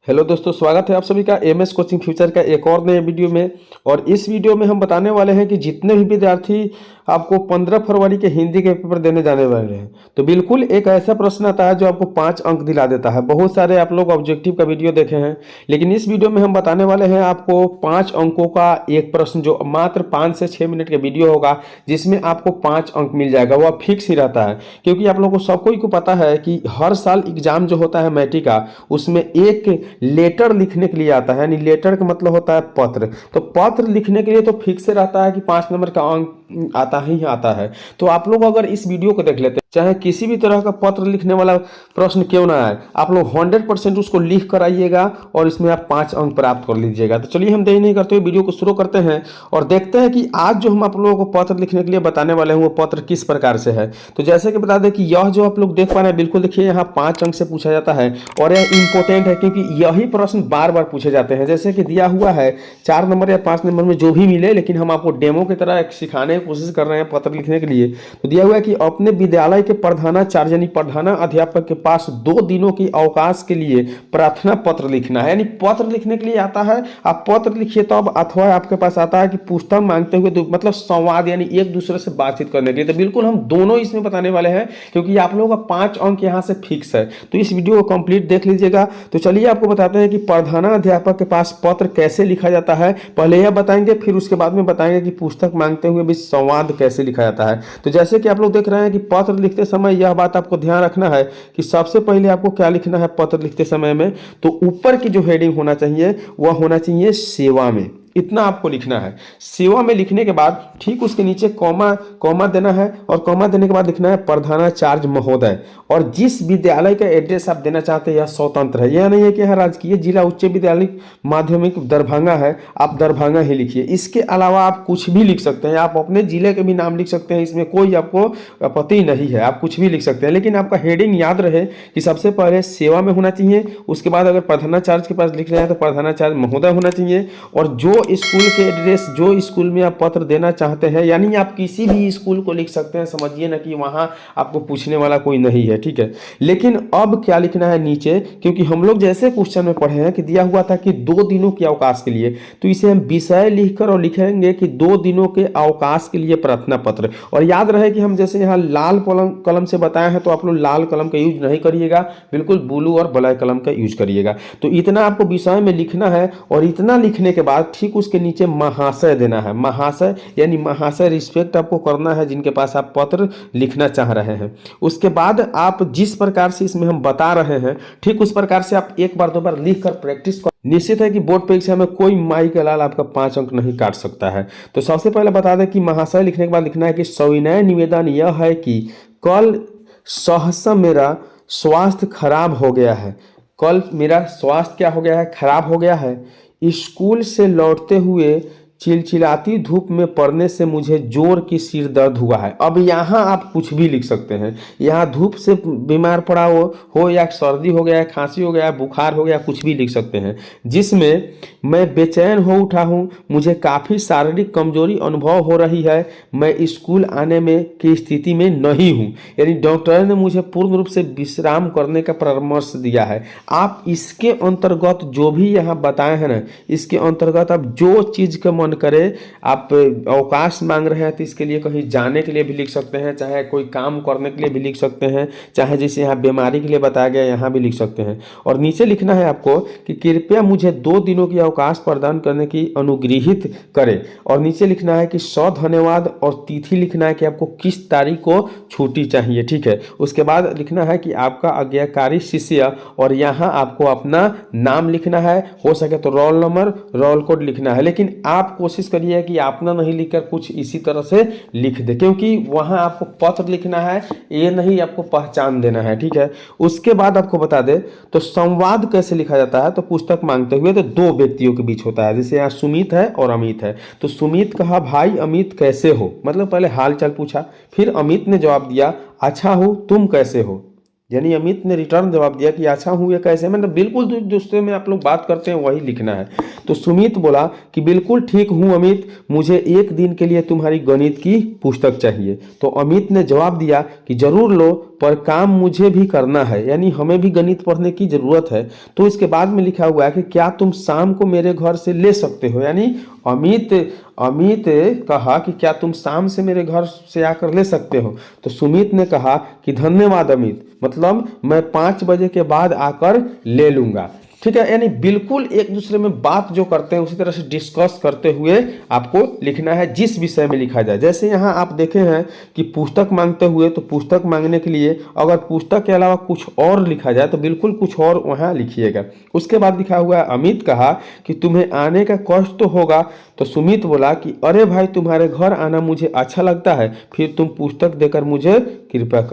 Hello दोस्तों, स्वागत है आप सभी का एमएस कोचिंग फ्यूचर का एक और नए वीडियो में। और इस वीडियो में हम बताने वाले हैं कि जितने भी विद्यार्थी आपको 15 फरवरी के हिंदी के पेपर देने जाने वाले हैं, तो बिल्कुल एक ऐसा प्रश्न आता है जो आपको 5 अंक दिला देता है। बहुत सारे आप लोग ऑब्जेक्टिव का वीडियो देखे हैं, लेकिन इस वीडियो में हम बताने वाले हैं आपको 5 अंकों का एक प्रश्न जो मात्र 5 से 6 मिनट का वीडियो होगा, जिसमें आपको 5 अंक मिल जाएगा। वह फिक्स ही रहता है, क्योंकि आप लोगों को सबको को पता है कि हर साल एग्जाम जो होता है मैट्रिक का, उसमें एक लेटर लिखने के लिए आता है। यानी लेटर का मतलब होता है पत्र। तो पत्र लिखने के लिए तो फिक्स रहता है कि 5 नंबर का अंक आता ही आता है। तो आप लोग अगर इस वीडियो को देख लेते हैं, चाहे किसी भी तरह का पत्र लिखने वाला प्रश्न क्यों ना आए, आप लोग 100% उसको लिख कर आइएगा और इसमें आप 5 अंक प्राप्त कर लीजिएगा। तो चलिए हम देरी नहीं करते हुए वीडियो को शुरू करते हैं और देखते हैं कि आज जो हम आप लोगों को पत्र लिखने के लिए बताने वाले हैं वो पत्र किस प्रकार से है। तो जैसे कि बता दें कि यह जो आप लोग देख पा रहे हैं, बिल्कुल देखिए यहाँ 5 अंक से पूछा जाता है और यह इंपॉर्टेंट है, क्योंकि यही प्रश्न बार बार पूछे जाते हैं। जैसे कि दिया हुआ है 4 नंबर या 5 नंबर में जो भी मिले, लेकिन हम आपको डेमो की तरह सिखाने की कोशिश कर रहे हैं पत्र लिखने के लिए। तो दिया हुआ है कि अपने विद्यालय के प्रधानाचार्य यानी प्रधानाध्यापक के पास 2 दिनों की अवकाश के लिए प्रार्थना पत्र लिखना है। यानी पत्र लिखने के लिए आता है, आप पत्र लिखिए तो अब, अथवा आपके पास आता है कि पुस्तक मांगते हुए मतलब संवाद, यानी एक दूसरे से बातचीत करने के लिए। तो बिल्कुल हम दोनों इसमें बताने वाले हैं, क्योंकि आप लोगों का 5 अंक यहाँ से फिक्स है। तो इस वीडियो को कंप्लीट देख लीजिएगा। तो चलिए आपको बताते हैं कि प्रधानाध्यापक के पास पत्र कैसे लिखा जाता है। पहले यह बताएंगे, फिर उसके बाद में बताएंगे कि पुस्तक मांगते हुए भी संवाद कैसे लिखा जाता है। तो जैसे कि आप लोग देख रहे हैं कि पत्र लिखते समय यह बात आपको ध्यान रखना है कि सबसे पहले आपको क्या लिखना है पत्र लिखते समय में। तो ऊपर की जो हेडिंग होना चाहिए वह होना चाहिए सेवा में। इतना आपको लिखना है। सेवा में लिखने के बाद ठीक उसके नीचे कॉमा देना है, और कॉमा देने के बाद लिखना है प्रधानाचार्य महोदय। और जिस विद्यालय का एड्रेस आप देना चाहते हैं यह स्वतंत्र है। यह नहीं है कि यह राजकीय जिला उच्च विद्यालय माध्यमिक दरभंगा है, आप दरभंगा ही लिखिए। इसके अलावा आप कुछ भी लिख सकते हैं, आप अपने जिले के भी नाम लिख सकते हैं, इसमें कोई आपको आपत्ति नहीं है। आप कुछ भी लिख सकते हैं, लेकिन आपका हेडिंग याद रहे कि सबसे पहले सेवा में होना चाहिए। उसके बाद अगर प्रधानाचार्य के पास लिख रहे हैं तो प्रधानाचार्य महोदय होना चाहिए। और जो स्कूल के एड्रेस, जो स्कूल में आप पत्र देना चाहते हैं, यानी आप किसी भी स्कूल को लिख सकते हैं, समझिए ना कि वहां आपको पूछने वाला कोई नहीं है, ठीक है। लेकिन अब क्या लिखना है नीचे, क्योंकि हम लोग जैसे क्वेश्चन में पढ़े हैं कि दिया हुआ था कि 2 दिनों के अवकाश के लिए, तो इसे हम विषय लिखकर और लिखेंगे कि 2 दिनों के अवकाश के लिए प्रार्थना पत्र। और याद रहे कि हम जैसे यहाँ लाल कलम से बताए हैं, तो आप लोग लाल कलम का यूज नहीं करिएगा, बिल्कुल ब्लू और ब्लैक कलम का यूज करिएगा। तो इतना आपको विषय में लिखना है, और इतना लिखने के बाद ठीक उसके नीचे महाशय देना है। महाशय यानी महाशय रिस्पेक्ट आपको करना है जिनके पास आप पत्र लिखना चाह रहे हैं। उसके बाद आप जिस प्रकार से इसमें हम बता रहे हैं, ठीक उस प्रकार से आप एक बार 2 बार लिख कर प्रैक्टिस कर। निश्चित है कि बोर्ड परीक्षा में कोई माई का लाल आपका 5 अंक नहीं काट सकता है। तो सबसे पहले बता दें कि महाशय लिखने के बाद लिखना है कि सविनय निवेदन यह है कि कल सहसा मेरा स्वास्थ्य खराब हो गया है। कल मेरा स्वास्थ्य क्या हो गया है? खराब हो गया है। स्कूल से लौटते हुए चिलचिलाती धूप में पड़ने से मुझे जोर की सिर दर्द हुआ है। अब यहाँ आप कुछ भी लिख सकते हैं। यहाँ धूप से बीमार पड़ा हो या सर्दी हो गया है, खांसी हो गया है, बुखार हो गया, कुछ भी लिख सकते हैं। जिसमें मैं बेचैन हो उठा हूँ, मुझे काफ़ी शारीरिक कमजोरी अनुभव हो रही है, मैं स्कूल आने में की स्थिति में नहीं हूँ। यानी डॉक्टर ने मुझे पूर्ण रूप से विश्राम करने का परामर्श दिया है। आप इसके अंतर्गत जो भी यहाँ बताए हैं ना, इसके अंतर्गत आप जो चीज़ का मन करे, आप अवकाश मांग रहे हैं तो इसके लिए कहीं जाने के लिए भी लिख सकते हैं, चाहे कोई काम करने के लिए भी लिख सकते हैं, चाहे जैसे यहाँ बीमारी के लिए बताया गया यहाँ भी लिख सकते हैं। और नीचे लिखना है आपको कि कृपया मुझे 2 दिनों की अवकाश प्रदान करने की अनुग्रहित करें। और नीचे लिखना है कि धन्यवाद, और तिथि लिखना है कि आपको किस तारीख को छुट्टी चाहिए, ठीक है। उसके बाद लिखना है कि आपका आज्ञाकारी शिष्य, और यहाँ आपको अपना नाम लिखना है, हो सके तो रोल नंबर, रोल कोड लिखना है। लेकिन आप कोशिश करिए कि अपना नहीं लिखकर कुछ इसी तरह से लिख दे, क्योंकि वहां आपको पत्र लिखना है, ये नहीं आपको पहचान देना है, ठीक है। उसके बाद आपको बता दे तो संवाद कैसे लिखा जाता है। तो पुस्तक मांगते हुए तो 2 व्यक्तियों के बीच होता है। जैसे यहाँ सुमित है और अमित है, तो सुमित कहा भाई अमित कैसे हो, मतलब पहले हाल चाल पूछा, फिर अमित ने जवाब दिया अच्छा हूं, तुम कैसे हो। यानी अमित ने रिटर्न जवाब दिया कि अच्छा हूँ, ये कैसे, मतलब बिल्कुल दूसरे में आप लोग बात करते हैं वही लिखना है। तो सुमित बोला कि बिल्कुल ठीक हूँ अमित, मुझे 1 दिन के लिए तुम्हारी गणित की पुस्तक चाहिए। तो अमित ने जवाब दिया कि जरूर लो, पर काम मुझे भी करना है, यानी हमें भी गणित पढ़ने की ज़रूरत है। तो इसके बाद में लिखा हुआ है कि क्या तुम शाम को मेरे घर से ले सकते हो, यानी अमित अमित कहा कि क्या तुम शाम से मेरे घर से आकर ले सकते हो। तो सुमित ने कहा कि धन्यवाद अमित, मतलब मैं 5 बजे के बाद आकर ले लूँगा। ठीक है, यानी बिल्कुल एक दूसरे में बात जो करते हैं उसी तरह से डिस्कस करते हुए आपको लिखना है जिस विषय में लिखा जाए। जैसे यहाँ आप देखे हैं कि पुस्तक मांगते हुए, तो पुस्तक मांगने के लिए अगर पुस्तक के अलावा कुछ और लिखा जाए तो बिल्कुल कुछ और वहाँ लिखिएगा। उसके बाद लिखा हुआ है अमित कहा कि तुम्हें आने का कष्ट तो होगा। तो सुमित बोला कि अरे भाई, तुम्हारे घर आना मुझे अच्छा लगता है, फिर तुम पुस्तक देकर मुझे कृपया कर